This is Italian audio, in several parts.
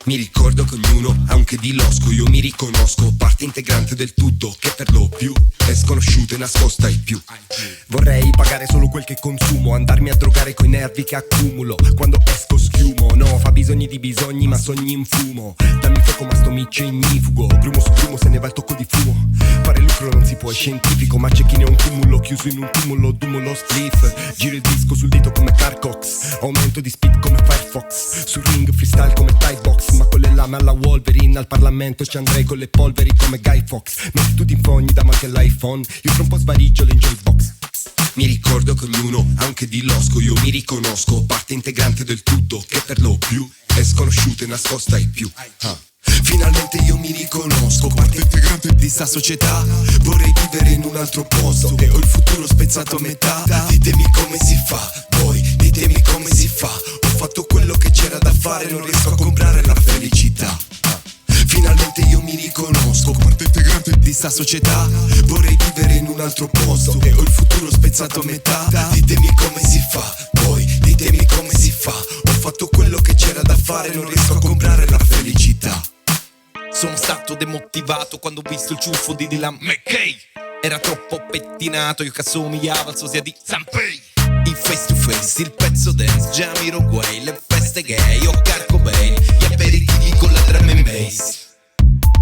Mi ricordo che ognuno ha un che di losco, io mi riconosco parte integrante del tutto, che per lo più è sconosciuta e nascosta ai più. Vorrei pagare solo quel che consumo, andarmi a drogare coi nervi che accumulo. Quando esco schiumo, no, fa bisogni di bisogni ma sogni in fumo. Dammi fuoco ma sto miccio ignifugo, grumo su grumo se ne va il tocco di fumo. Fare lucro non si può, è scientifico, ma c'è chi ne ha un cumulo, chiuso in un tumulo, dumo lo spliff. Giro il disco sul dito come Carcox, aumento di speed come Firefox. Sul ring freestyle come Thai box, ma con le lame alla Wolverine. Al Parlamento ci andrei con le polveri come Guy Fox. Metti tutti in fogni, dammi anche l'iPhone, io fra un po' svariggio l'enjoy box. Mi ricordo che ognuno ha un che di losco, io mi riconosco parte integrante del tutto, che per lo più è sconosciuta e nascosta ai più. Finalmente io mi riconosco parte integrante di sta società. Vorrei vivere in un altro posto e ho il futuro spezzato a metà. Ditemi come si fa, voi ditemi come si fa. Ho fatto quello che c'era da fare, non riesco a comprare la felicità. Finalmente io mi riconosco parte integrante di sta società. Vorrei vivere in un altro posto e ho il futuro spezzato a metà. Ditemi come si fa, voi ditemi come si fa. Ho fatto quello che c'era da fare, non riesco a comprare la felicità. Sono stato demotivato quando ho visto il ciuffo di Dylan McKay. Era troppo pettinato, io che assomigliavo al sosia di Sanpei. I face to face, il pezzo dance, Jamiroquai, le feste gay, o Kurt Cobain, gli aperitivi con la drum and bass.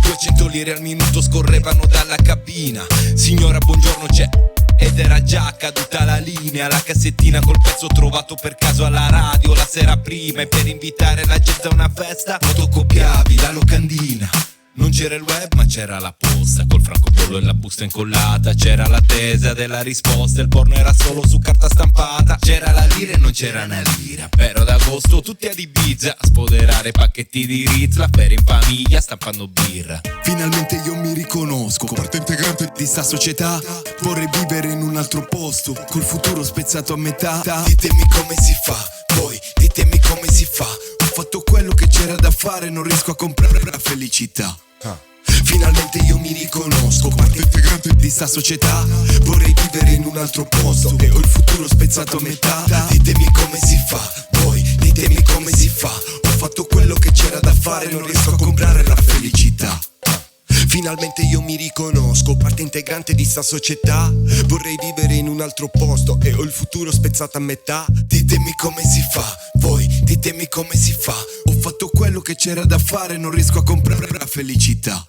200 lire al minuto scorrevano dalla cabina. Signora buongiorno c'è, ed era già caduta la linea. La cassettina col pezzo trovato per caso alla radio la sera prima. E per invitare la gente a una festa fotocopiavi la locandina. Non c'era il web ma c'era la posta, col francobollo e la busta incollata. C'era l'attesa della risposta, il porno era solo su carta stampata. C'era la lira e non c'era una lira, però ad agosto tutti ad Ibiza a spoderare pacchetti di Ritz, la feria in famiglia stampando birra. Finalmente io mi riconosco parte integrante di sta società. Vorrei vivere in un altro posto, col futuro spezzato a metà. Ditemi come si fa, voi ditemi come si fa. Ho fatto quello che c'era da fare, non riesco a comprare la felicità. Finalmente io mi riconosco parte integrante di sta società. Vorrei vivere in un altro posto e ho il futuro spezzato a metà. Ditemi come si fa, voi ditemi come si fa. Ho fatto quello che c'era da fare, non riesco a comprare la felicità. Finalmente io mi riconosco parte integrante di sta società. Vorrei vivere in un altro posto e ho il futuro spezzato a metà. Ditemi come si fa, voi ditemi come si fa. Ho fatto quello che c'era da fare, non riesco a comprare la felicità.